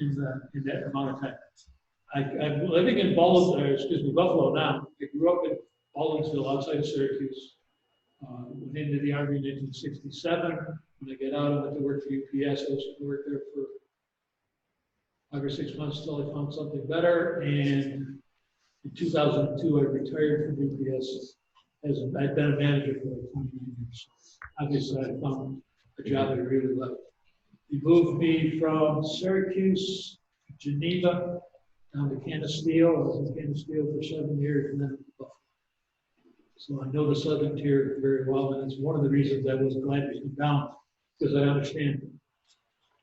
in that amount of time. I'm living in Buffalo now. I grew up in Baldwinsville outside of Syracuse. Went into the Army in 1967. When I got out, I went to work for UPS. I was going to work there for 5 or 6 months until I found something better. And in 2002, I retired from UPS. I've been a manager for like 29 years. Obviously, I found a job I really loved. He moved me from Syracuse to Geneva, down to Canisteo. I was in Canisteo for 7 years, and then Buffalo. So I know the Southern Tier very well, and it's one of the reasons I was glad to come down, because I understand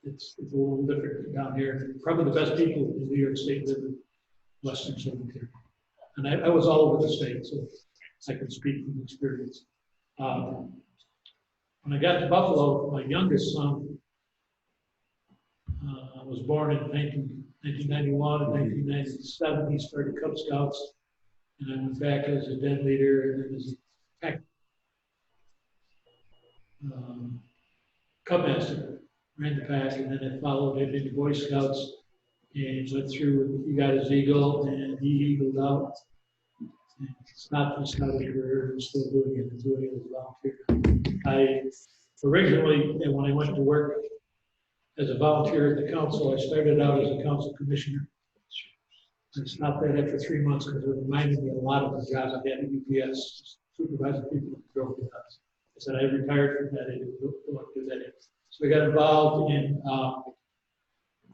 it's a little different down here. Probably the best people in New York State live in Western Southern Tier. And I was all over the state, so I can speak from experience. When I got to Buffalo, my youngest son was born in 1991 and 1997. He started Cub Scouts, and I went back as a den leader and then as a pack Cub Master, ran the pack, and then I followed him into Boy Scouts and went through. He got his eagle, and he eagled out. And stopped his scouting career and still doing it and doing it as a volunteer. I originally, when I went to work as a volunteer at the council, I started out as a council commissioner. I stopped that after 3 months because it reminded me a lot of the jobs I had at UPS, supervising people who drove the bus. I said I retired from that. I didn't want to do that anymore. So I got involved in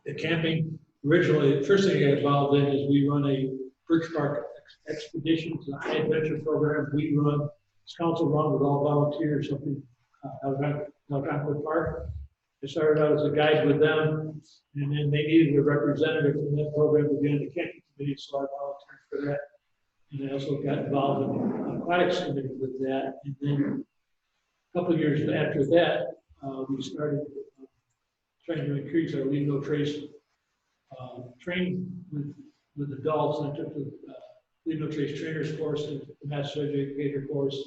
the camping. Originally, the first thing I got involved in is we run a Birch Park expedition. It's a high adventure program we run. It's council run with all volunteers up in Algonquin Park. I started out as a guide with them, and then they needed a representative from that program to be on the camping committee, so I volunteered for that. And I also got involved in the aquatics committee with that. And then a couple of years after that, we started trying to increase our leave no trace training with adults. And I took the leave no trace trainers course and the master educator course,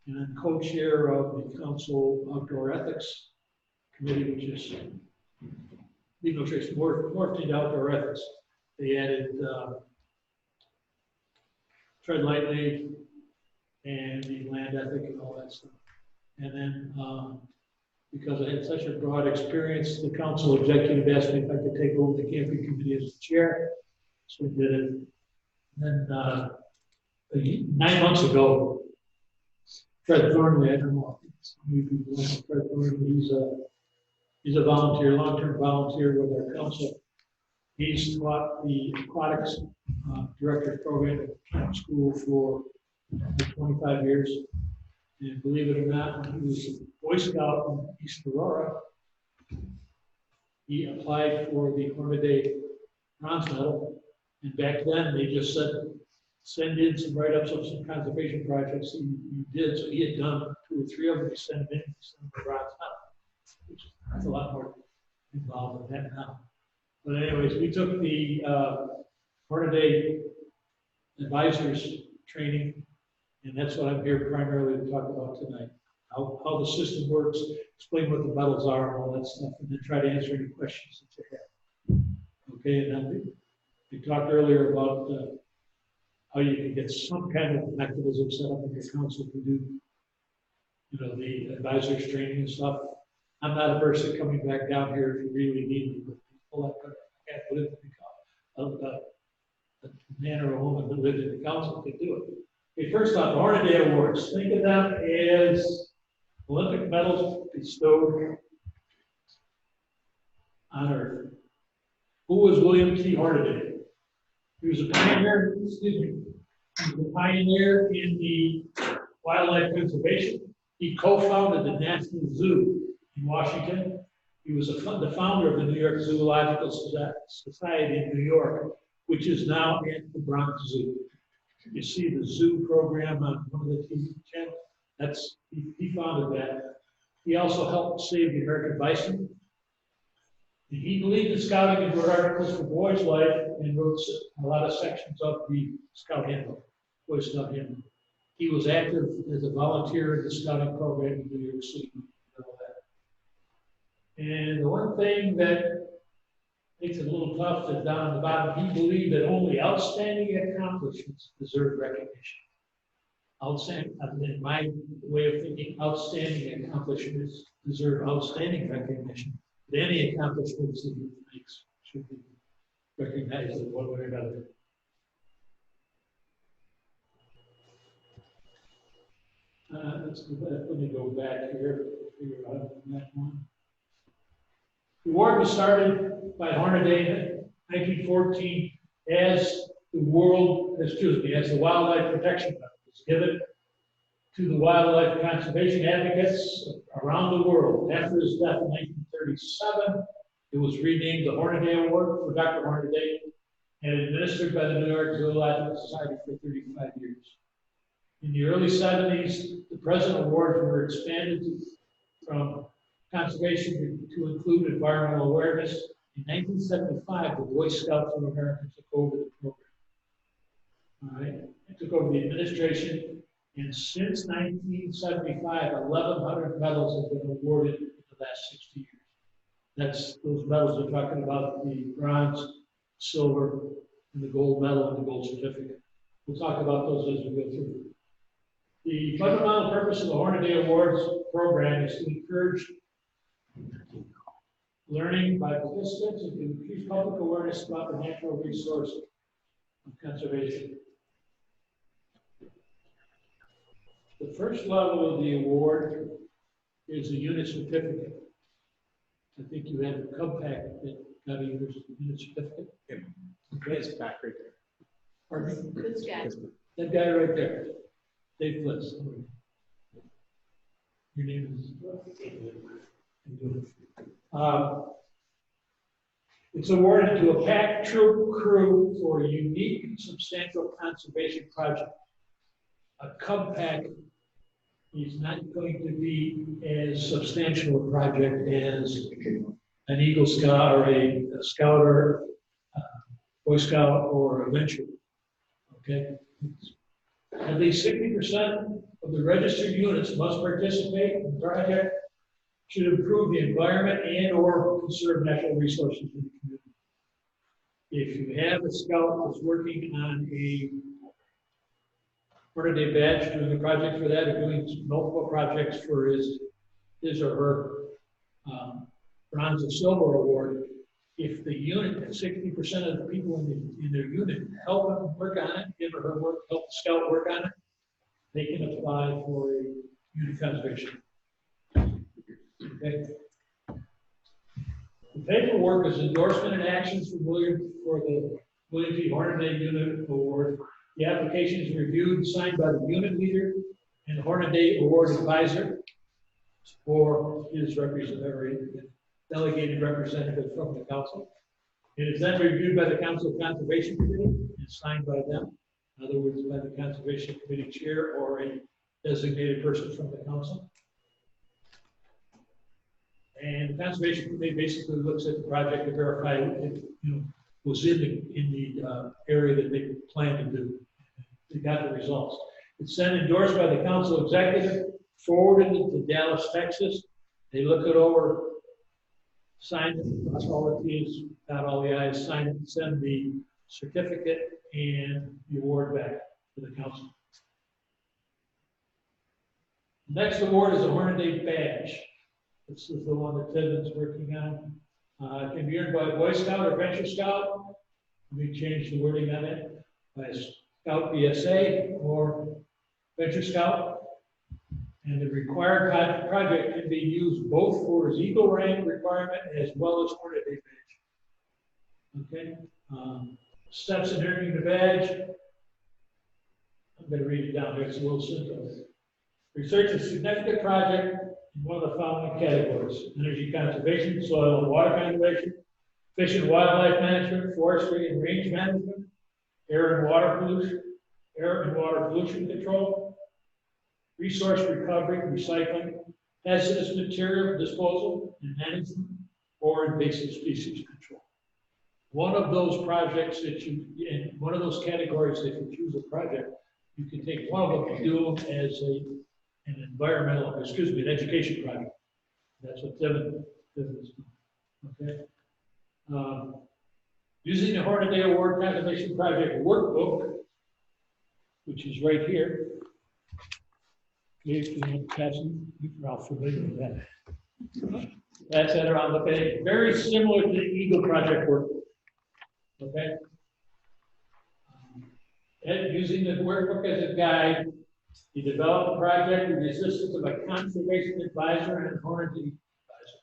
and then co-chair of the council outdoor ethics committee, which is leave no trace morphed into outdoor ethics. They added tread lightly and the land ethic and all that stuff. And then because I had such a broad experience, the council executive asked me if I could take over the camping committee as chair. So we did it. And then 9 months ago, Fred Thornley, I don't know if some of you people know Fred Thornley, he's a volunteer, long-term volunteer with our council. He's taught the aquatics director's program at camp school for 25 years. And believe it or not, when he was a Boy Scout in East Aurora, he applied for the Hornaday Bronze Medal. And back then, they just said, send in some write-ups of some conservation projects that you did. So he had done 2 or 3 of them. He sent them in, he sent them the bronze medal, which is a lot more involved in that now. But anyways, we took the Hornaday advisors training, and that's what I'm here primarily to talk about tonight. How the system works, explain what the medals are, and all that stuff, and then try to answer any questions that you have. Okay, and then we talked earlier about how you can get some kind of mechanism set up in your council to do, the advisors training and stuff. I'm not a person coming back down here if you really need me, but people I can't live in a man or a woman who lived in the council can do it. Okay, first off, the Hornaday Awards. Think of them as Olympic medals bestowed on Earth. Who was William T. Hornaday? He was a pioneer, he was a pioneer in the wildlife conservation. He co-founded the National Zoo in Washington. He was the founder of the New York Zoological Society in New York, which is now at the Bronx Zoo. You see the zoo program on one of the TV channels. He founded that. He also helped save the American bison. And he believed in scouting and wrote articles for Boys' Life and wrote a lot of sections of the Scout Handbook, Boy Scout Handbook. He was active as a volunteer in the scouting program in New York City and all that. And the one thing that makes it a little tough to down at the bottom. He believed that only outstanding accomplishments deserve recognition. Outstanding, in my way of thinking, outstanding accomplishments deserve outstanding recognition. But any accomplishments that he makes should be recognized in one way or another. Let me go back here, figure out that one. The award was started by Hornaday in 1914 as the Wildlife Protection Medal. It was given to the wildlife conservation advocates around the world. After his death in 1937, it was renamed the Hornaday Award for Dr. Hornaday and administered by the New York Zoological Society for 35 years. In the early 70s, the present awards were expanded from conservation to include environmental awareness. In 1975, the Boy Scouts of America took over the program. All right, it took over the administration, and since 1975, 1,100 medals have been awarded in the last 60 years. That's those medals we're talking about: the bronze, silver, and the gold medal and the gold certificate. We'll talk about those as we go through. The fundamental purpose of the Hornaday Awards program is to encourage learning by participants and to increase public awareness about the natural resource of conservation. The first level of the award is a unit certificate. I think you have a cub pack that got a unit certificate. Yeah. Okay, it's back right there. Pardon me? This guy. That guy right there. Dave Bliss. Your name is? It's awarded to a pack troop crew for a unique and substantial conservation project. A cub pack is not going to be as substantial a project as an Eagle Scout or a Scout or Boy Scout or a venture. Okay? At least 60% of the registered units must participate in the project, should improve the environment and or conserve natural resources in the community. If you have a scout that's working on a Hornaday badge, doing a project for that, or doing multiple projects for his or her bronze and silver award, if the unit, 60% of the people in their unit help him work on it, him or her work, help the scout work on it, they can apply for a unit conservation. Okay. The paperwork is endorsement and actions for the William T. Hornaday Unit Award. The application is reviewed and signed by the unit leader and the Hornaday Award advisor or his representative, delegated representative from the council. It is then reviewed by the Council Conservation Committee and signed by them. In other words, by the Conservation Committee chair or a designated person from the council. And the Conservation Committee basically looks at the project to verify it was in the area that they planned to do. They got the results. It's then endorsed by the council executive, forwarded it to Dallas, Texas. They look it over, sign it, cross all the T's, dot all the I's, sign it, send the certificate and the award back to the council. The next award is a Hornaday badge. This is the one that Tibbins working on. It can be earned by a Boy Scout or Venture Scout. We changed the wording on it by a Scout BSA or Venture Scout. And the required project can be used both for his Eagle rank requirement as well as Hornaday badge. Okay. Steps in earning the badge. I'm going to read it down here. It's a little simple. Research a significant project in one of the following categories: energy conservation, soil and water conservation, fish and wildlife management, forestry and range management, air and water pollution control, resource recovery, recycling, hazardous material disposal and management, or invasive species control. One of those projects that in one of those categories, if you choose a project, you can take one of them and do them as an education project. That's what Devin is doing. Okay. Using the Hornaday Award Conservation Project Workbook, which is right here. If you want to pass it, you're all familiar with that. That's that around the page. Very similar to the Eagle Project Workbook. Okay? And using the workbook as a guide, you develop a project with the assistance of a conservation advisor and a Hornaday advisor.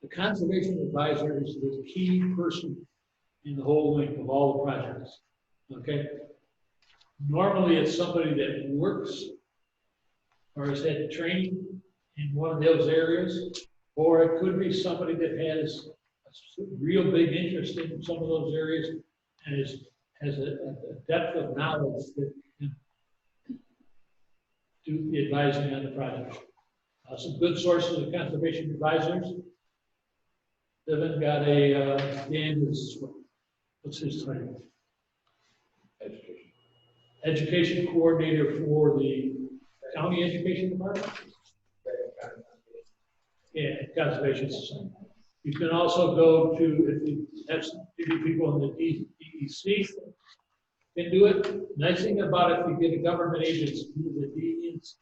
The conservation advisor is the key person in the whole link of all the projects. Okay? Normally, it's somebody that works or has had training in one of those areas, or it could be somebody that has a real big interest in some of those areas and has a depth of knowledge that can do the advising on the project. Some good sources of conservation advisors. Devin got a, Dan is, what's his title? Education coordinator for the county education department. Yeah, conservation society. You can also go to, if you have some people in the DEC can do it. Nice thing about it, if you get a government agency, the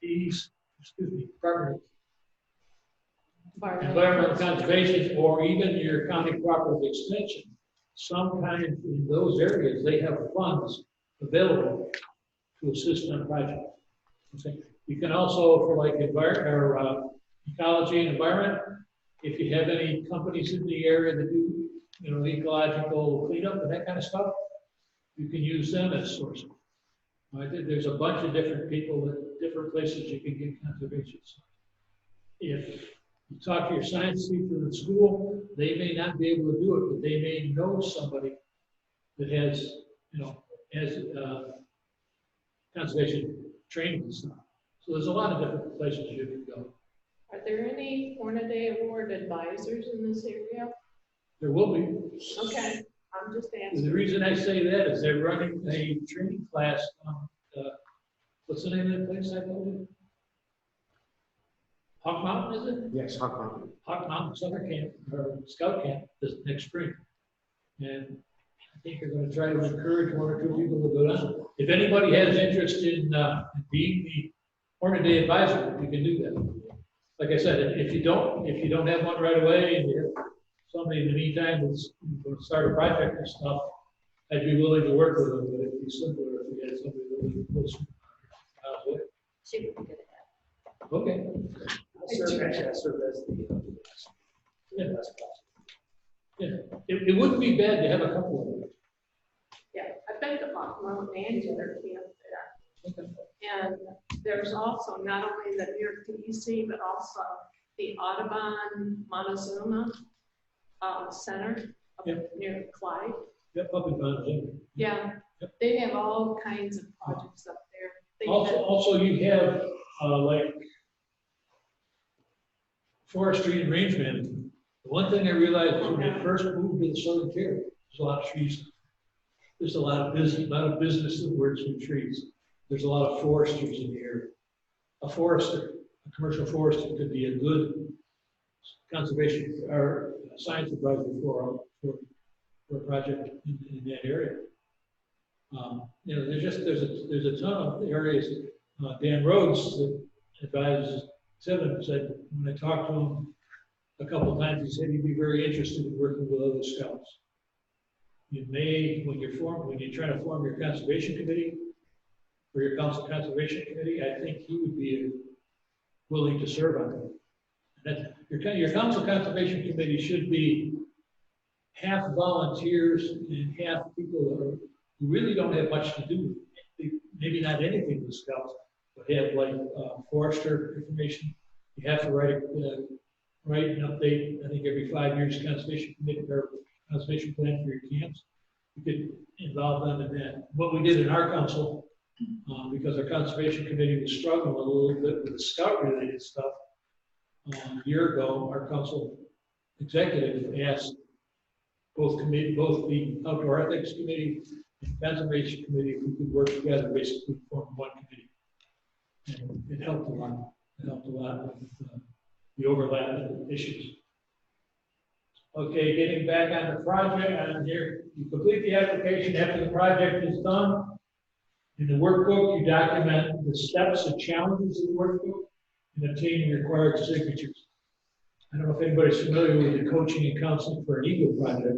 DEC's, Department of Environmental Conservation, or even your county cooperative extension, sometimes in those areas, they have funds available to assist on projects. Okay. You can also, for like ecology and environment, if you have any companies in the area that do, ecological cleanup and that kind of stuff, you can use them as sources. Right? There's a bunch of different people at different places you can get conservation. If you talk to your science teacher at school, they may not be able to do it, but they may know somebody that has, conservation training and stuff. So there's a lot of different places you can go. Are there any Hornaday Award advisors in this area? There will be. Okay, I'm just asking. The reason I say that is they're running a training class on, what's the name of that place I told you? Hawk Mountain, is it? Yes, Hawk Mountain. Hawk Mountain Summer Camp, or Scout Camp, this next spring. And I think they're going to try to encourage one or two people to go down. If anybody has interest in being the Hornaday advisor, you can do that. Like I said, if you don't have one right away, and you have somebody in the meantime that's going to start a project and stuff, I'd be willing to work with them, but it'd be simpler if we had somebody that was close. She would be good at that. Okay. I serve as the Yeah, it wouldn't be bad to have a couple of them. Yeah, I've been to Hawk Mountain and to their camp there. Okay. And there's also not only the near DEC, but also the Audubon Montezuma Center up near Clyde. Yep, up in Montezuma. Yeah, they have all kinds of projects up there. They Also, you have like forestry and range management. The one thing I realized when I first moved to the Southern Tier, there's a lot of trees. There's a lot of business that works with trees. There's a lot of foresters in the area. A forester, a commercial forester, could be a good conservation or science advisor for a project in that area. There's a ton of areas. Dan Rhodes, that advises Seven, said when I talked to him a couple of times, he said he'd be very interested in working with other scouts. You may, when you're trying to form your conservation committee, or your council conservation committee, I think he would be willing to serve on it. Your council conservation committee should be half volunteers and half people who really don't have much to do, maybe not anything with scouts, but have like forester information. You have to write an update, I think every 5 years, conservation committee or conservation plan for your camps. You could involve them in that. What we did in our council, because our conservation committee was struggling a little bit with the scout related stuff, a year ago, our council executive asked both the outdoor ethics committee and conservation committee if we could work together, basically form one committee. And it helped a lot. It helped a lot with the overlap of issues. Okay, getting back on the project on here, you complete the application after the project is done. In the workbook, you document the steps and challenges of the workbook and obtain the required signatures. I don't know if anybody's familiar with the coaching and counseling for an Eagle project.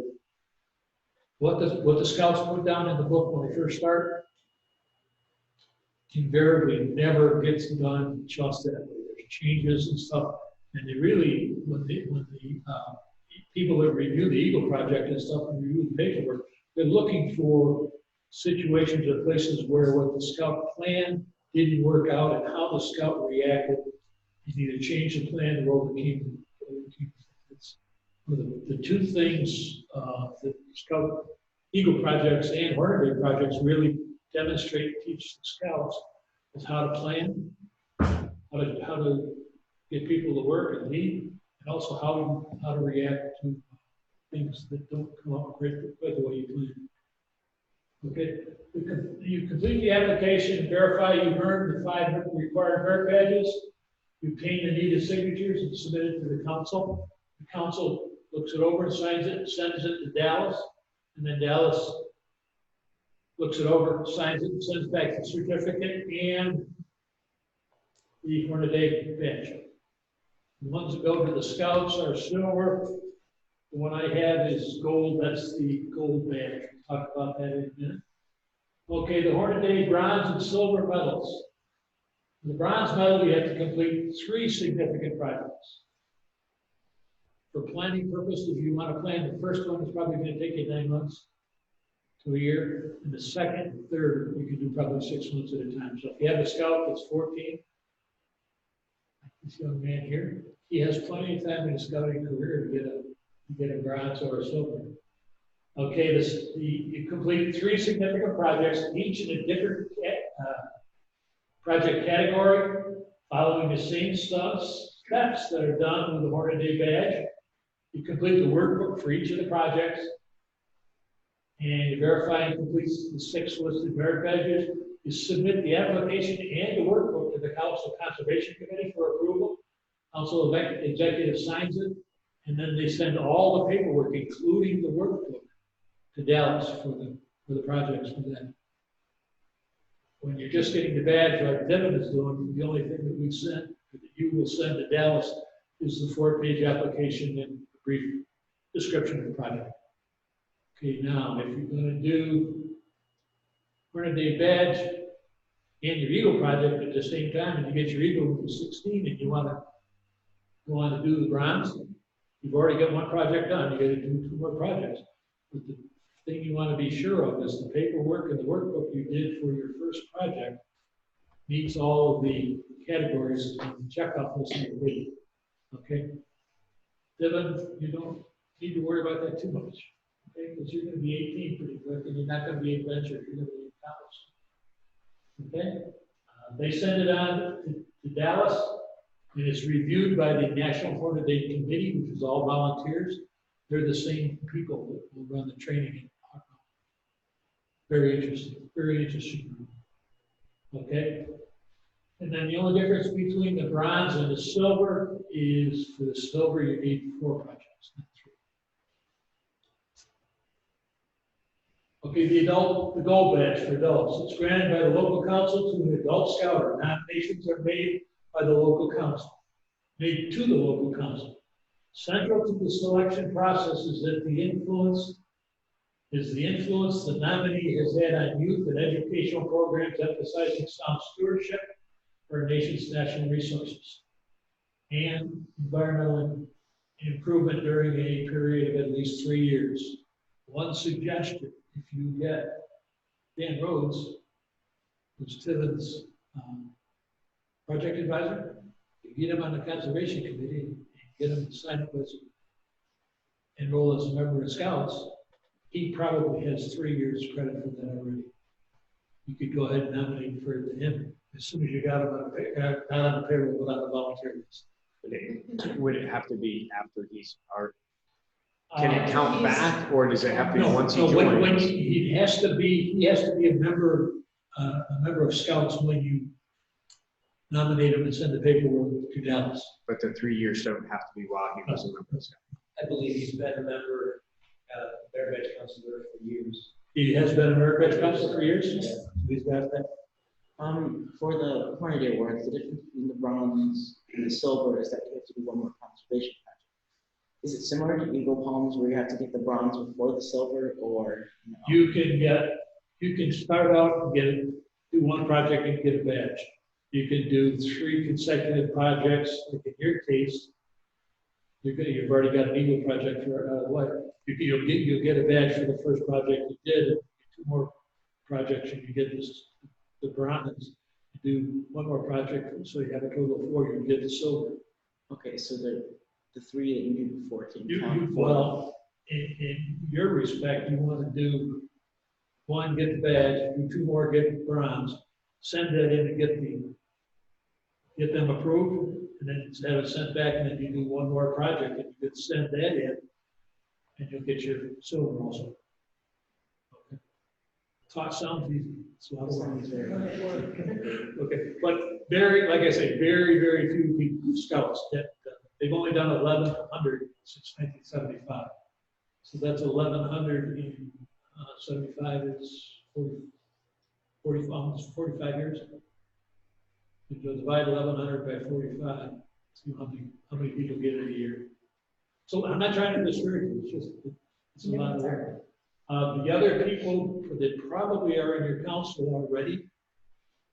What the scouts put down in the book when they first start invariably never gets done just that way. There's changes and stuff, and they really, when the people that review the Eagle project and stuff and review the paperwork, they're looking for situations or places where what the scout plan didn't work out and how the scout reacted. You either change the plan or overcame it. It's one of the two things that Scout Eagle projects and Hornaday projects really demonstrate and teach the scouts is how to plan, how to get people to work and lead, and also how to react to things that don't come up quite the way you plan. Okay, you complete the application, verify you've earned the 5 required merit badges, you obtain the needed signatures and submit it to the council. The council looks it over and signs it, sends it to Dallas, and then Dallas looks it over, signs it, and sends back the certificate and the Hornaday badge. The ones that go to the scouts are silver. The one I have is gold. That's the gold badge. We'll talk about that in a minute. Okay, the Hornaday bronze and silver medals. The bronze medal, you have to complete 3 significant projects. For planning purposes, if you want to plan, the first one is probably going to take you 9 months to a year. And the second and third, you can do probably 6 months at a time. So if you have a scout that's 14, like this young man here, he has plenty of time in his scouting career to get a bronze or a silver. Okay, you complete 3 significant projects, each in a different project category, following the same steps that are done with the Hornaday badge. You complete the workbook for each of the projects, and you verify and complete the 6 listed merit badges. You submit the application and the workbook to the Council Conservation Committee for approval. Council executive signs it, and then they send all the paperwork, including the workbook, to Dallas for the projects for that. When you're just getting the badge like Devin is doing, the only thing that you will send to Dallas is the 4-page application and a brief description of the project. Okay, now if you're going to do Hornaday badge and your Eagle project at the same time, and you get your Eagle to 16 and you want to go on to do the bronze, you've already got 1 project done. You got to do 2 more projects. But the thing you want to be sure of is the paperwork and the workbook you did for your first project meets all of the categories on the checkoff list you're reading. Okay? Devin, you don't need to worry about that too much. Okay? Because you're going to be 18 pretty quick, and you're not going to be adventurous. You're going to be in college. Okay? They send it on to Dallas, and it's reviewed by the National Hornaday Committee, which is all volunteers. They're the same people that will run the training. Very interesting, very interesting. Okay? And then the only difference between the bronze and the silver is for the silver, you need 4 projects, not 3. Okay, the gold badge for adults. It's granted by the local council to an adult scout. Nominations are made by the local council, made to the local council. Central to the selection process is that the influence the nominee has had on youth and educational programs emphasizing sound stewardship for our nation's natural resources and environmental improvement during a period of at least 3 years. One suggestion, if you get Dan Rhodes, who's Tiven's project advisor, you get him on the conservation committee and get him to sign up as enroll as a member of Scouts. He probably has 3 years credit for that already. You could go ahead and nominate for him as soon as you got him on the payroll without the volunteer list. Would it have to be after he's part? Can it count back, or does it have to be once he joins? When he has to be a member of Scouts when you nominate him and send the paperwork to Dallas. But the 3 years don't have to be while he was a member of Scouts. I believe he's been a member Bear Badge counselor for years. He has been a Merit Badge counselor for years. He's got that. For the Hornaday Award, the difference between the bronze and the silver is that you have to do one more conservation project. Is it similar to Eagle Palms where you have to get the bronze before the silver, or? You can start out and do one project and get a badge. You can do 3 consecutive projects. Like in your case, you've already got an Eagle project for you'll get a badge for the first project you did, and 2 more projects, and you get the bronze. You do 1 more project, so you have a total of 4. You get the silver. Okay, so the 3 that you do before can count. Well, in your respect, you want to do 1, get the badge, do 2 more, get the bronze, send that in and get them approved, and then have it sent back, and then you do 1 more project, and you could send that in, and you'll get your silver also. Okay. Talk sounds easy. It's a lot of work. Okay, but like I say, very few people, scouts that they've only done 1,100 since 1975. So that's 1,100 in 75 is almost 45 years. If you divide 1,100 by 45, see how many people get it a year. So I'm not trying to discourage you, it's a lot of work. The other people that probably are in your council already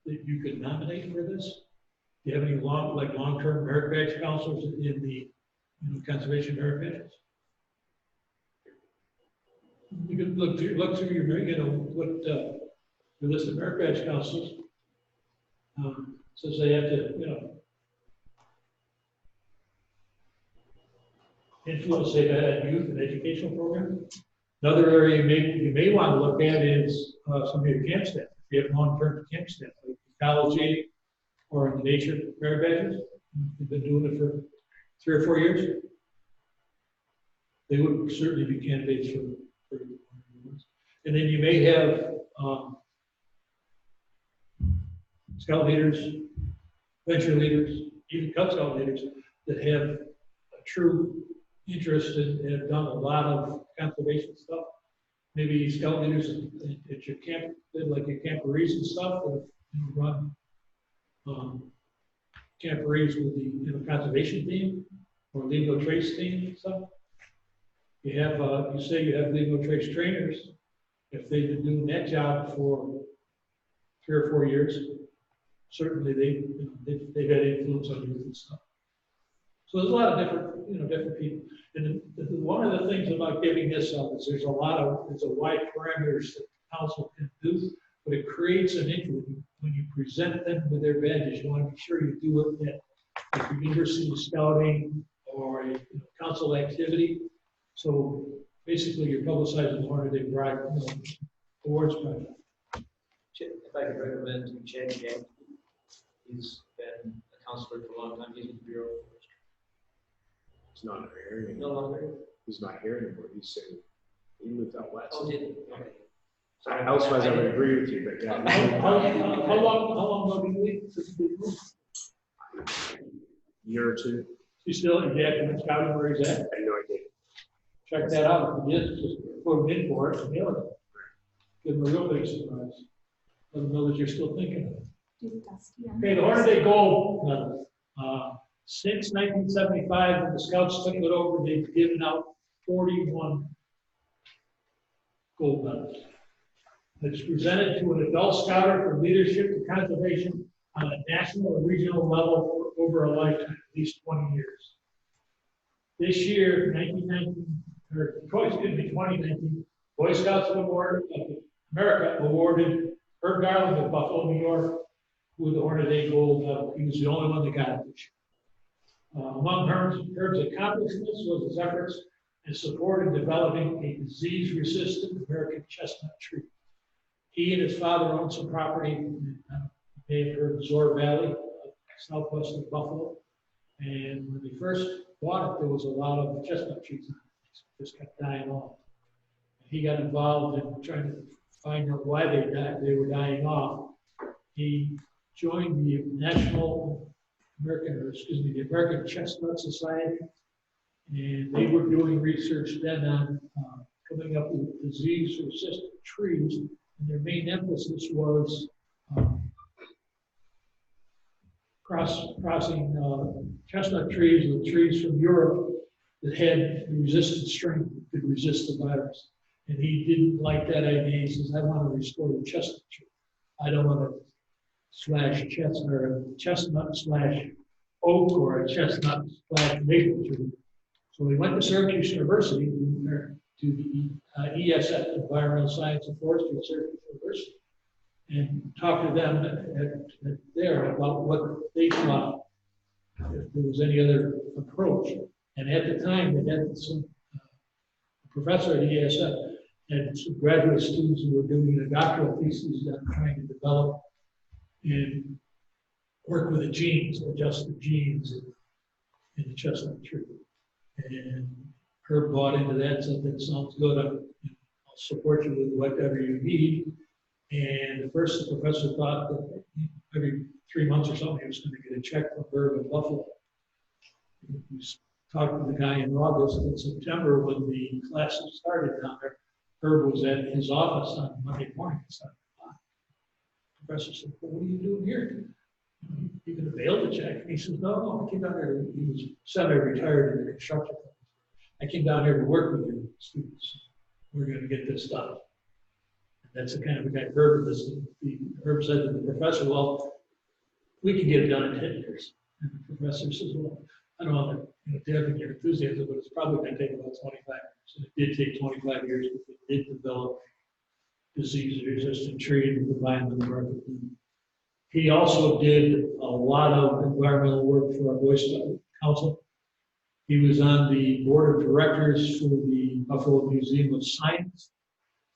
that you could nominate for this, do you have any long-term Merit Badge counselors in the conservation Merit Badges? You can look through your, your list of Merit Badge counselors. Says they have to, influence that youth and educational program. Another area you may want to look at is some of your camp staff. If you have long-term camp staff, like ecology or in the nature Merit Badges, you've been doing it for 3 or 4 years. They would certainly be candidates for and then you may have scout leaders, venture leaders, even Cub Scout leaders that have a true interest and have done a lot of conservation stuff. Maybe scout leaders at your camp, like your camporees and stuff, that run camporees with the conservation team or legal trace team and stuff. You have you say you have legal trace trainers. If they've been doing that job for 3 or 4 years, certainly they've had influence on youth and stuff. So there's a lot of different people. And one of the things about giving this up is there's a wide parameters that the council can do, but it creates an interest. When you present them with their badges, you want to be sure you do it at like university scouting or a council activity. So basically, you're publicizing the Hornaday Awards project. If I could recommend Chad Jack, he's been a counselor for a long time. He's with the Bureau of Forestry. He's not here anymore. No longer? He's not here anymore. He's saying he moved out west. Oh, did he? Okay. So Elsewise, I would agree with you, but yeah. How long ago did you leave? Year or 2. He's still in Jackson Scouting where he's at. I had no idea. Check that out. If he is, just put him in for it and mail it. Give him a real big surprise. Let him know that you're still thinking of it. Okay, the Hornaday Gold Medal. Since 1975, when the Scouts took it over, they've given out 41 gold medals. It's presented to an adult scouter for leadership and conservation on a national and regional level for over a lifetime, at least 20 years. This year, 2019, Boy Scouts of America awarded Herb Garland of Buffalo, New York, with the Hornaday Gold Medal. He was the only one that got it this year. Among Herb's accomplishments was his efforts in support in developing a disease-resistant American chestnut tree. He and his father owned some property in the Zor Valley, southwest of Buffalo. And when they first bought it, there was a lot of chestnut trees on it. Just kept dying off. He got involved in trying to find out why they were dying off. He joined the the American Chestnut Society, and they were doing research then on coming up with disease-resistant trees. And their main emphasis was crossing chestnut trees with trees from Europe that had resistant strength that could resist the virus. And he didn't like that idea. He says, I want to restore the chestnut tree. I don't want to slash chestnut slash oak or a chestnut slash maple tree. So we went to Syracuse University to the ESF, Environmental Science and Forestry at Syracuse University, and talked to them there about what they thought, if there was any other approach. And at the time, they had some professor at ESF and some graduate students who were doing a doctoral thesis on trying to develop and work with the genes, adjust the genes in the chestnut tree. And Herb bought into that and said, that sounds good. I'll support you with whatever you need. And at first, the professor thought that every 3 months or something, he was going to get a check from Herb in Buffalo. He talked to the guy in August. In September, when the classes started down there, Herb was at his office on Monday morning. The professor said, well, what are you doing here? You can avail the check. And he says, no, I came down here. He was semi-retired in the construction. I came down here to work with your students. We're going to get this done. And that's the kind of a guy Herb is. Herb said to the professor, well, we can get it done in 10 years. And the professor says, well, I don't want to dampen your enthusiasm, but it's probably going to take about 25 years. And it did take 25 years, but they did develop disease-resistant tree and combine with the market. He also did a lot of environmental work for our Boy Scout Council. He was on the board of directors for the Buffalo Museum of Science.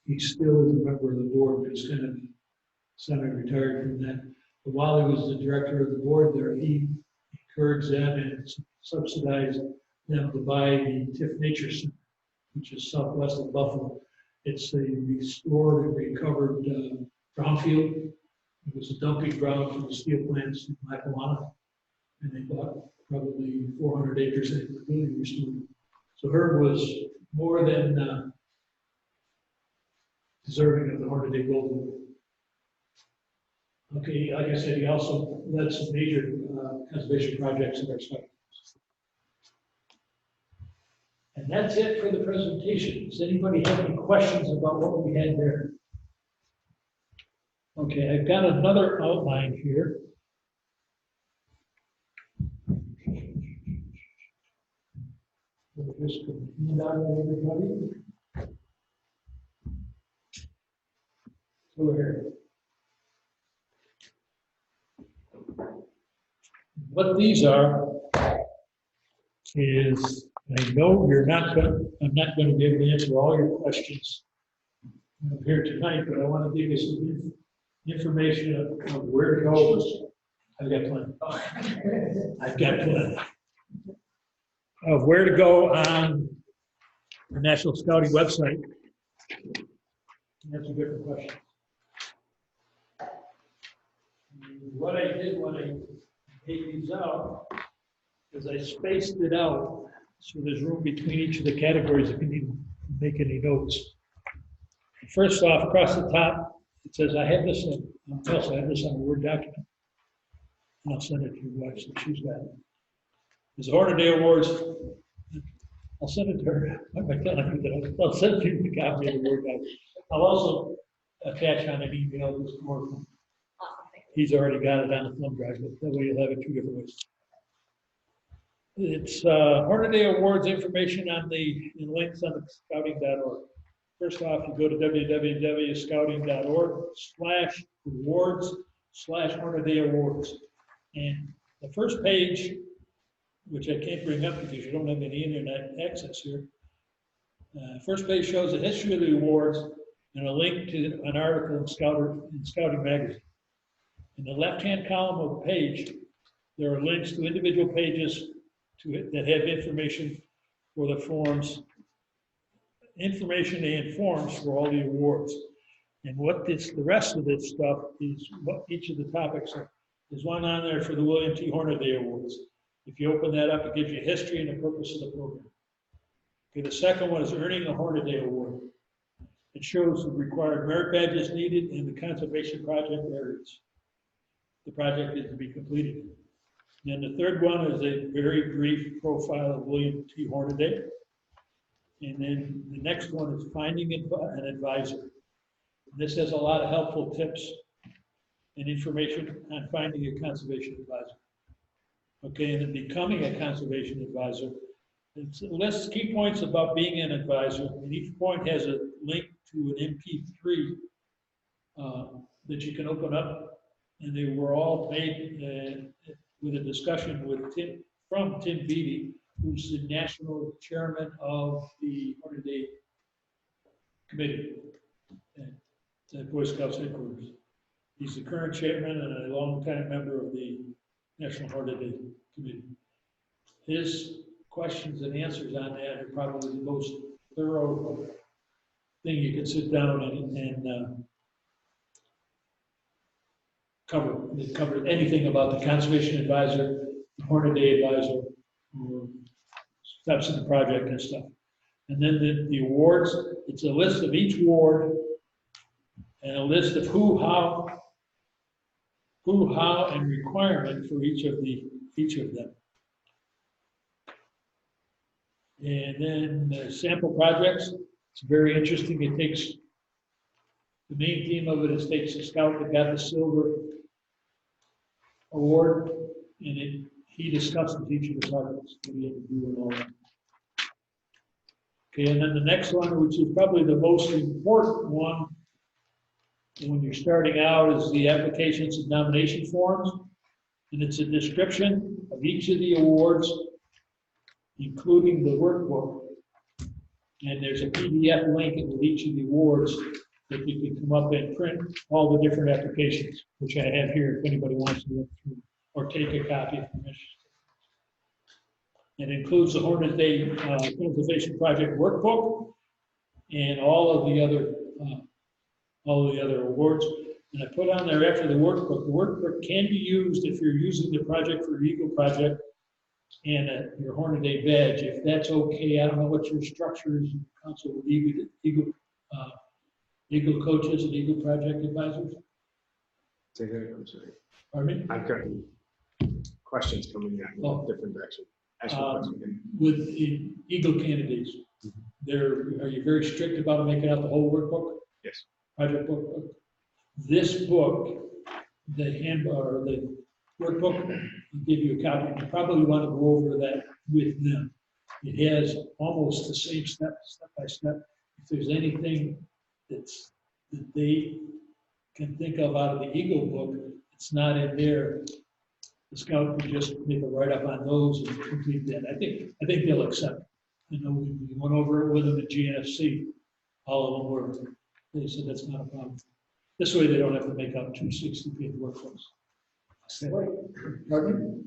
He still is a member of the board, but he's kind of semi-retired from that. But while he was the director of the board there, he encouraged them and subsidized them to buy the Tiff Nature Center, which is southwest of Buffalo. It's a restored and recovered brownfield. It was a dumping ground for the steel plants in Lackawanna, and they bought probably 400 acres and completely restored. So Herb was more than deserving of the Hornaday Gold Award. Okay, like I said, he also led some major conservation projects in our site. And that's it for the presentation. Does anybody have any questions about what we had there? Okay, I've got another outline here. We'll just hand out to everybody. Over here. What these are is, I know you're not going, I'm not going to be able to answer all your questions here tonight, but I want to give you some information of where to go. I've got plenty. I've got plenty. Of where to go on the National Scouting website. That's a different question. What I did when I gave these out is I spaced it out so there's room between each of the categories if you need to make any notes. First off, across the top, it says I have this on a Word document. I'll send it to your wife so she's got it. There's Hornaday Awards. I'll send it to her. Why am I telling you that? I'll send you the copy of the Word document. I'll also attach on an email this morning. He's already got it on the thumb drive, but that way you'll have it 2 different ways. It's Hornaday Awards information on the links on the scouting.org. First off, you go to www.scouting.org/awards/Hornaday Awards. And the first page, which I can't bring up because you don't have any internet access here, first page shows the history of the awards and a link to an article in Scouting Magazine. In the left-hand column of the page, there are links to individual pages that have information for the forms, information and forms for all the awards. And what the rest of this stuff is, what each of the topics are. There's one on there for the William T. Hornaday Awards. If you open that up, it gives you history and the purpose of the program. Okay, the second one is earning a Hornaday Award. It shows the required merit badges needed and the conservation project areas. The project is to be completed. And the third one is a very brief profile of William T. Hornaday. And then the next one is finding an advisor. This has a lot of helpful tips and information on finding a conservation advisor. Okay, and then becoming a conservation advisor. It lists key points about being an advisor, and each point has a link to an MP3 that you can open up, and they were all made with a discussion with Tim Beattie, who's the national chairman of the Hornaday Committee at Boy Scouts headquarters. He's the current chairman and a long-time member of the National Hornaday Committee. His questions and answers on that are probably the most thorough thing you can sit down and cover. It covered anything about the conservation advisor, the Hornaday advisor, or steps in the project and stuff. And then the awards, it's a list of each award and a list of who, how, and requirement for each of them. And then the sample projects, it's very interesting. It takes, the main theme of it is takes a scout that got the silver award, and he discusses each of the projects that he had to do and all that. Okay, and then the next one, which is probably the most important one when you're starting out, is the applications and nomination forms. And it's a description of each of the awards, including the workbook. And there's a PDF link with each of the awards that you can come up and print all the different applications, which I have here if anybody wants to look through or take a copy if you're interested. It includes the Hornaday Conservation Project workbook and all of the other awards. And I put on there after the workbook can be used if you're using the project for Eagle Project and your Hornaday badge. If that's okay, I don't know what your structure is in council with Eagle coaches and Eagle Project advisors. Say that, I'm sorry. Pardon me? I've got questions coming at me in different directions. Ask your question again. With the Eagle candidates, are you very strict about making out the whole workbook? Yes. Project book. This book, the workbook, I'll give you a copy. You probably want to go over that with them. It has almost the same step by step. If there's anything that they can think of out of the Eagle book, it's not in there. The scout can just make a write-up on those and complete that. I think they'll accept it. You know, we went over it with them at GNFC. All of them were. They said that's not a problem. This way they don't have to make out 260-page workbooks. The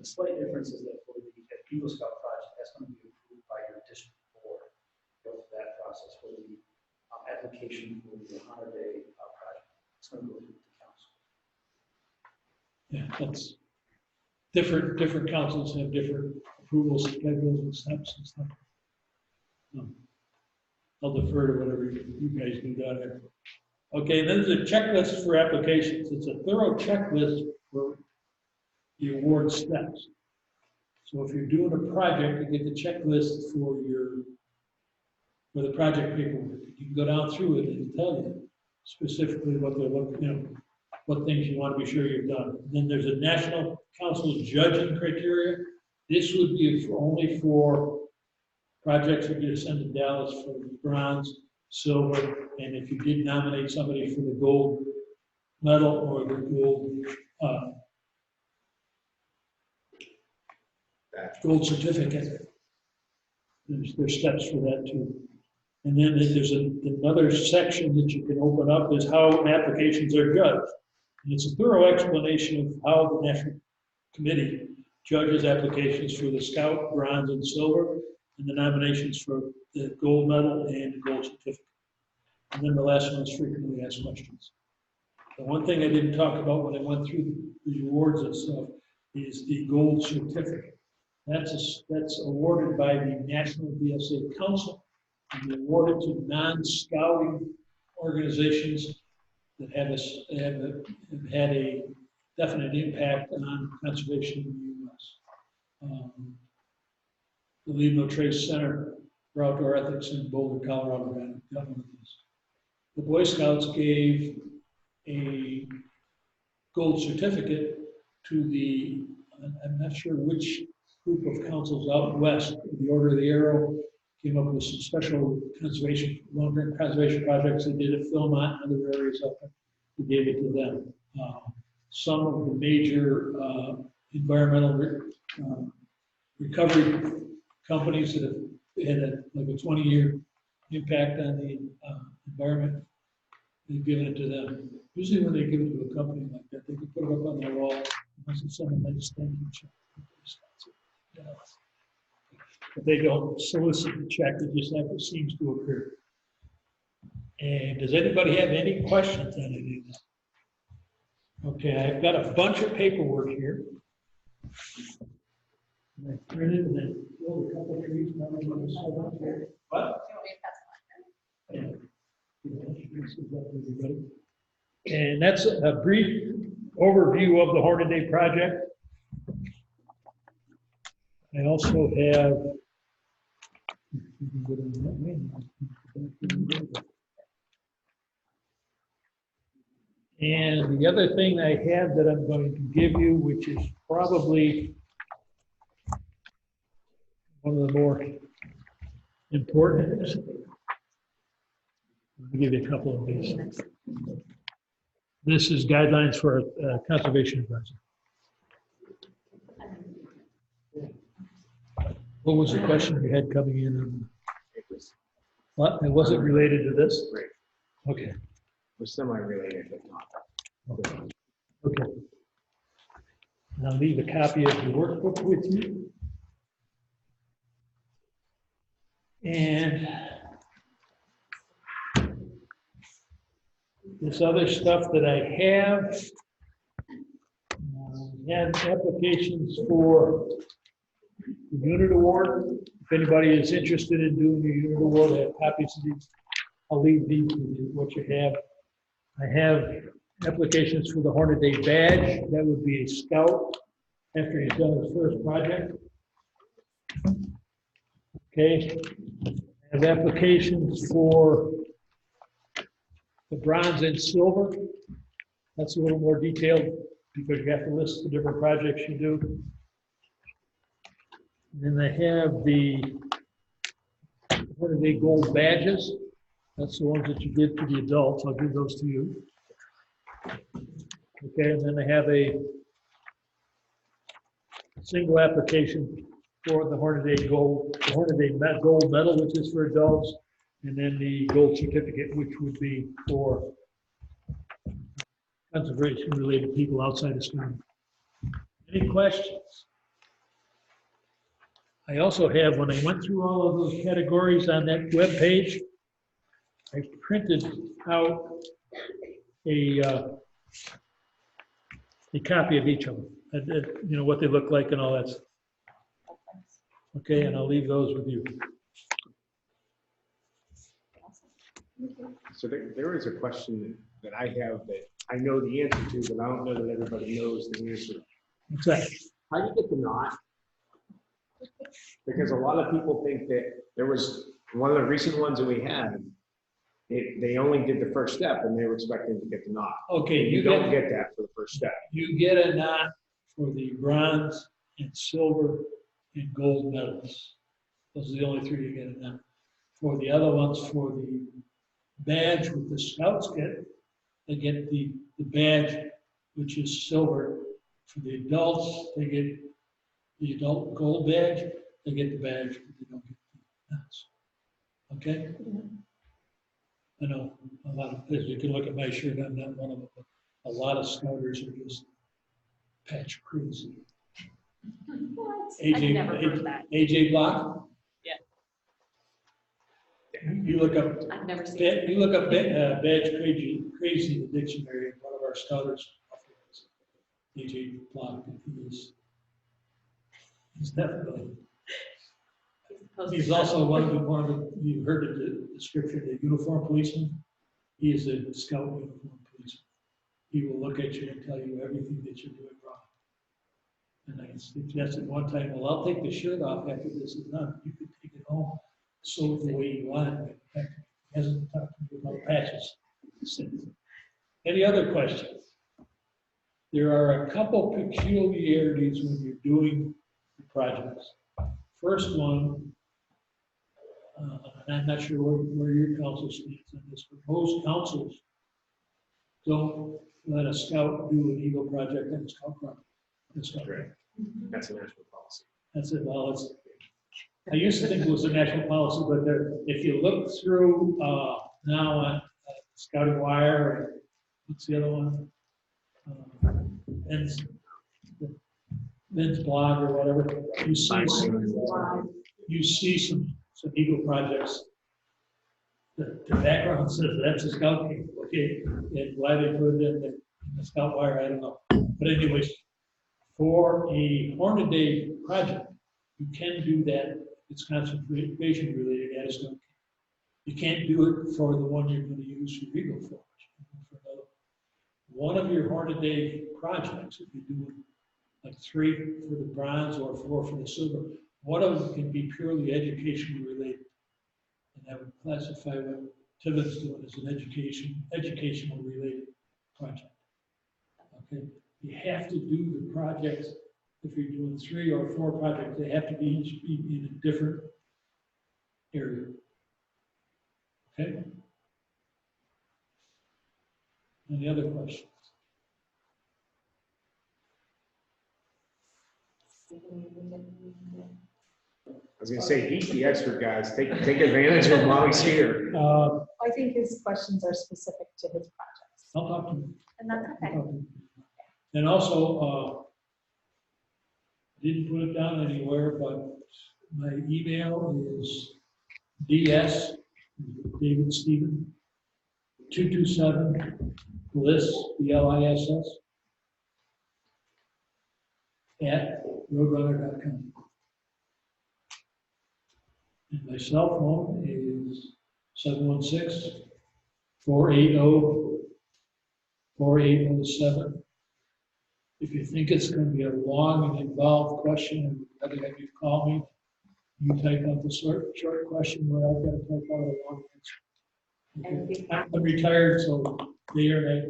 slight difference is that for the Eagle Scout project, that's going to be approved by your district board. Go through that process for the application for the Hornaday project. It's going to go through the council. Yeah, that's different councils have different approval schedules and steps and stuff. I'll defer to whatever you guys do down there. Okay, then there's a checklist for applications. It's a thorough checklist for the award steps. So if you're doing a project, you get the checklist for the project paperwork. You can go down through it and tell you specifically what they're looking, what things you want to be sure you've done. Then there's a National Council judging criteria. This would be only for projects you're going to send to Dallas for bronze, silver, and if you did nominate somebody for the gold medal or the gold certificate, there's steps for that too. And then there's another section that you can open up is how applications are judged. And it's a thorough explanation of how the National Committee judges applications for the Scout, bronze, and silver, and the nominations for the gold medal and the gold certificate. And then the last one is frequently asked questions. The one thing I didn't talk about when I went through the awards and stuff is the gold certificate. That's awarded by the National BSA Council and awarded to non-scouting organizations that have had a definite impact on conservation in the U.S. The Leave No Trace Center for Outdoor Ethics in Boulder, Colorado got one of these. The Boy Scouts gave a gold certificate to the, I'm not sure which group of councils out west, the Order of the Arrow, came up with some special conservation, long-term conservation projects. They did at Philmont and other areas up there. We gave it to them. Some of the major environmental recovery companies that have had like a 20-year impact on the environment, they've given it to them. Usually when they give it to a company like that, they can put it up on their wall. Unless it's someone like thank you check. But they don't solicit the check, it just never seems to occur. And does anybody have any questions on any of that? Okay, I've got a bunch of paperwork here. And I printed and then killed a couple of trees. What? Yeah. And that's a brief overview of the Hornaday project. I also have and the other thing I have that I'm going to give you, which is probably one of the more important, I'll give you a couple of these. This is guidelines for a conservation advisor. What was the question you had coming in? What? It wasn't related to this? Right. Okay. It was semi-related, but not. Okay. And I'll leave a copy of the workbook with you. And this other stuff that I have, and applications for the unit award. If anybody is interested in doing the unit award, I have copies of these. I'll leave these with you, what you have. I have applications for the Hornaday badge. That would be a scout after he's done his first project. Okay. I have applications for the bronze and silver. That's a little more detailed because you have to list the different projects you do. And then I have the Hornaday gold badges. That's the ones that you give to the adults. I'll give those to you. Okay, and then I have a single application for the Hornaday gold medal, which is for adults, and then the gold certificate, which would be for conservation-related people outside of Scranton. Any questions? I also have, when I went through all of those categories on that web page, I printed out a copy of each of them, you know, what they look like and all that stuff. Okay, and I'll leave those with you. So there is a question that I have that I know the answer to, but I don't know that everybody knows the answer. What's that? How do you get the knot? Because a lot of people think that there was one of the recent ones that we had, they only did the first step and they were expecting to get the knot. Okay, You don't get that for the first step. You get a knot for the bronze and silver and gold medals. Those are the only three you get a knot. For the other ones, for the badge with the scouts get, they get the badge, which is silver. For the adults, they get the adult gold badge, they get the badge, but they don't get the knots. Okay? I know a lot of, as you can look at my shirt, I'm not one of them, but a lot of scouters are just patch crazy. I've never heard of that. AJ Block? Yeah. You look up, I've never seen it. you look up badge crazy in the dictionary, and one of our scouters, AJ Block, he's definitely. He's also one of the, you heard the description, the uniform policeman. He is a scout uniform policeman. He will look at you and tell you everything that you're doing wrong. And I suggested one time, well, I'll take the shirt off after this is done. You can take it home, sew it the way you want it. In fact, he hasn't talked to me about patches since. Any other questions? There are a couple peculiarities when you're doing the projects. First one, and I'm not sure where your council stands on this, but most councils don't let a scout do an Eagle project on a scout project. Right. That's a national policy. That's it. Well, I used to think it was a national policy, but if you look through now on Scouting Wire, and what's the other one? Ben's blog or whatever, you see some Eagle projects. The background says that's a scout camp, okay, and why they put it in the Scout Wire, I don't know. But anyways, for a Hornaday project, you can do that. It's conservation related at a scout camp. You can't do it for the one you're going to use for Eagle Forge. One of your Hornaday projects, if you're doing like 3 for the bronze or 4 for the silver, one of them can be purely educationally related. And I would classify what Tibbetts doing as an educational related project. Okay, you have to do the projects. If you're doing 3 or 4 projects, they have to be each in a different area. Okay. Any other questions? I was gonna say, he's the expert, guys. Take advantage of him while he's here. I think his questions are specific to his projects. I'll talk to him. And that's okay. And also, didn't put it down anywhere, but my email is DS, David Stephen, 227 Bliss, BLISS, at roadrunner.com. And my cell phone is 716-480-4807. If you think it's going to be a long and involved question, and rather have you call me, you type out the short question where I've got to type out a long answer. Okay. I'm retired, so day or night.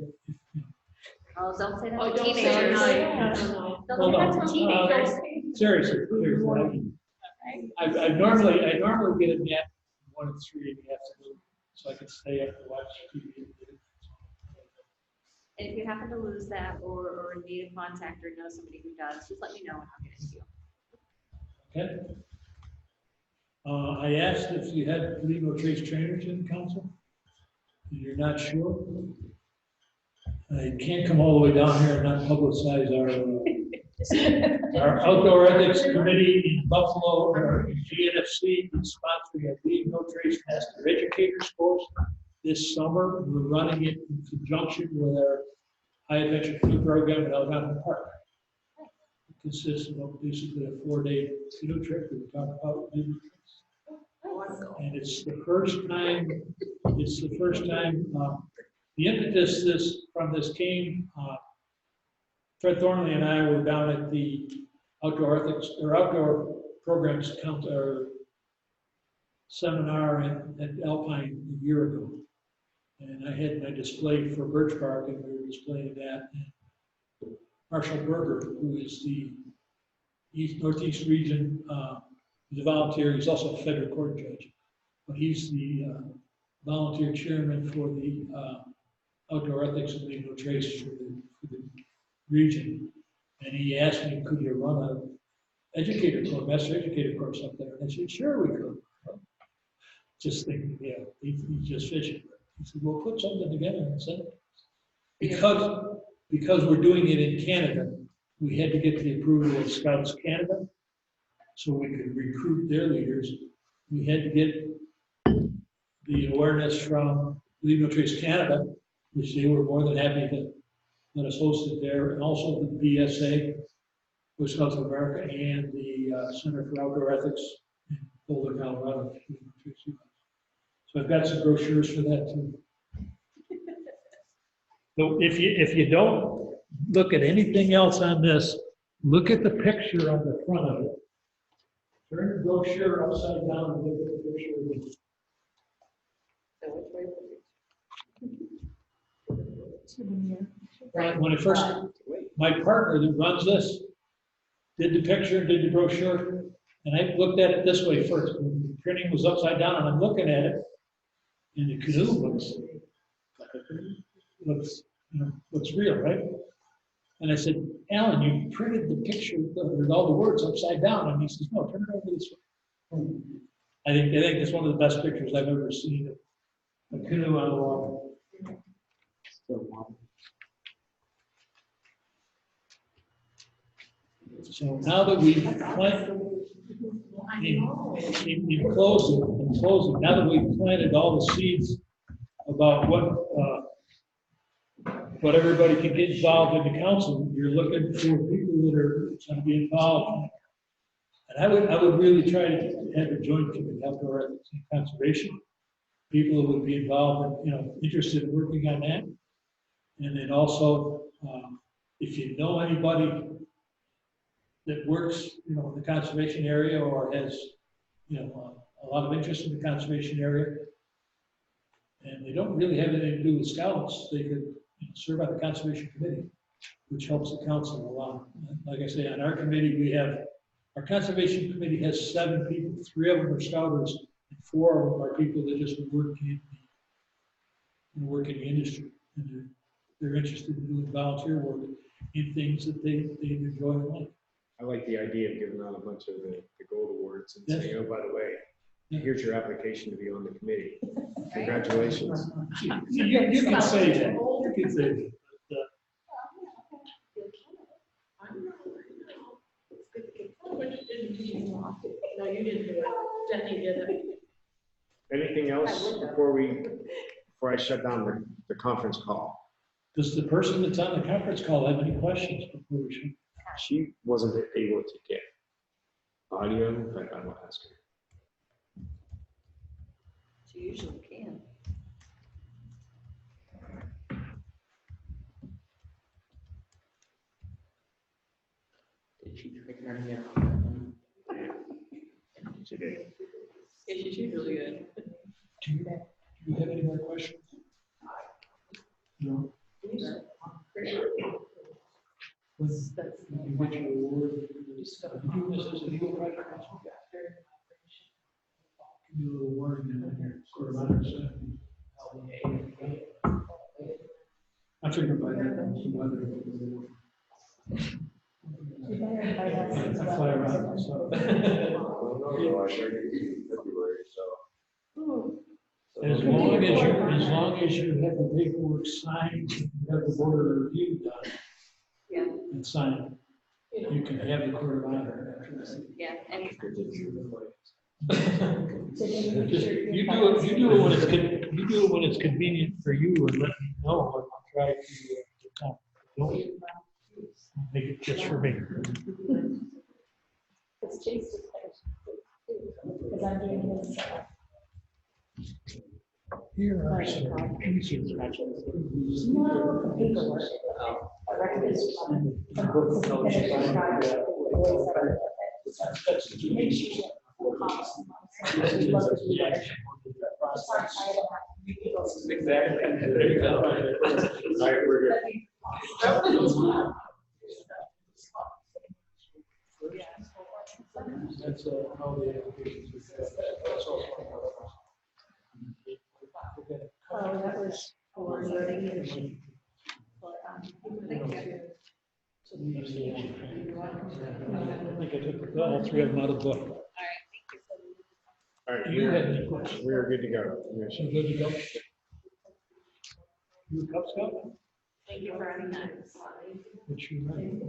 Oh, don't say that Oh, to don't say teenagers. that. Don't say that to teenagers. Seriously. I normally get a nap 1 and 3 in the afternoon, so I can stay up and watch TV. And if you happen to lose that or need a contact or know somebody who does, just let me know and I'll get it to you. Okay. I asked if you had Leave No Trace trainers in council. You're not sure. I can't come all the way down here and not publicize our outdoor ethics committee in Buffalo, or GNFC, is sponsoring a Leave No Trace Master Educators course this summer. We're running it in conjunction with our high adventure canoe program at Algonquin Park. It consists of basically a 4-day canoe trip that we talk about Leave No Trace. And it's the first time. The impetus from this came. Fred Thornley and I were down at the outdoor ethics or outdoor programs seminar at Alpine a year ago, and I had my display for Birch Park, and we were displaying that. And Marshall Berger, who is the Northeast region, he's a volunteer. He's also a federal court judge, but he's the volunteer chairman for the outdoor ethics and Leave No Trace for the region. And he asked me, could you run a master educator course up there? And I said, sure we could. Just thinking, yeah, he's just fishing. He said, well, put something together and send it. Because we're doing it in Canada, we had to get the approval of Scouts Canada so we could recruit their leaders. We had to get the awareness from Leave No Trace Canada, which they were more than happy to let us host it there, and also the BSA, Boy Scouts of America, and the Center for Outdoor Ethics in Boulder, Colorado. So I've got some brochures for that too. So if you don't look at anything else on this, look at the picture on the front of it. Turn the brochure upside down and look at the picture again. When I first, my partner that runs this did the picture, did the brochure, and I looked at it this way first. When the printing was upside down, and I'm looking at it, and the canoe looks like a canoe. Looks real, right? And I said, Alan, you printed the picture with all the words upside down. And he says, no, turn it over this way. I think it's one of the best pictures I've ever seen of a canoe on the water. So now that we've planted, in closing, now that we've planted all the seeds about what everybody can get involved in the council, you're looking for people that are going to be involved. And I would really try to have a joint committee, outdoor ethics and conservation. People who would be involved and, interested in working on that. And then also, if you know anybody that works, in the conservation area or has, a lot of interest in the conservation area, and they don't really have anything to do with scouts, they could serve on the conservation committee, which helps the council a lot. Like I say, on our committee, our conservation committee has 7 people. 3 of them are scouters, and 4 of them are people that just work in the industry, and they're interested in doing volunteer work in things that they enjoy and like. I like the idea of giving out a bunch of the gold awards and Yes. saying, oh, by the way, Yeah. here's your application to be on the committee. Congratulations. You can say that. You can say that. No, you didn't do it. Jenny did it. Anything else before I shut down the conference call? Does the person that's on the conference call have any questions before we should? She wasn't able to get audio, but I will ask her. She usually can. Did she try turning it on? She did. Yeah, she's usually good. Do you have any more questions? No. When you get your award, you do this as a legal project. Give you a little warning in here, sort of understand. I figured by then, some weather. I fly around, so. As long as you have the paperwork signed, you have the board of review done. Yeah. And signed, you can have the court of honor after that. Yeah, and You do it when it's convenient for you, and let me know, and I'll try to come. Don't make it just for me. It's Jason's because I'm doing his. Here are some pieces. No, paperwork. I recommend. Exactly. There you go. All right, we're good. That's how the applications are. That's also how Oh, that was for learning. I think I took all 3 of them out of the book. All right, Do you have any questions? we're good to go. So good to go. You a Cub Scout? thank you for having that. What's your name?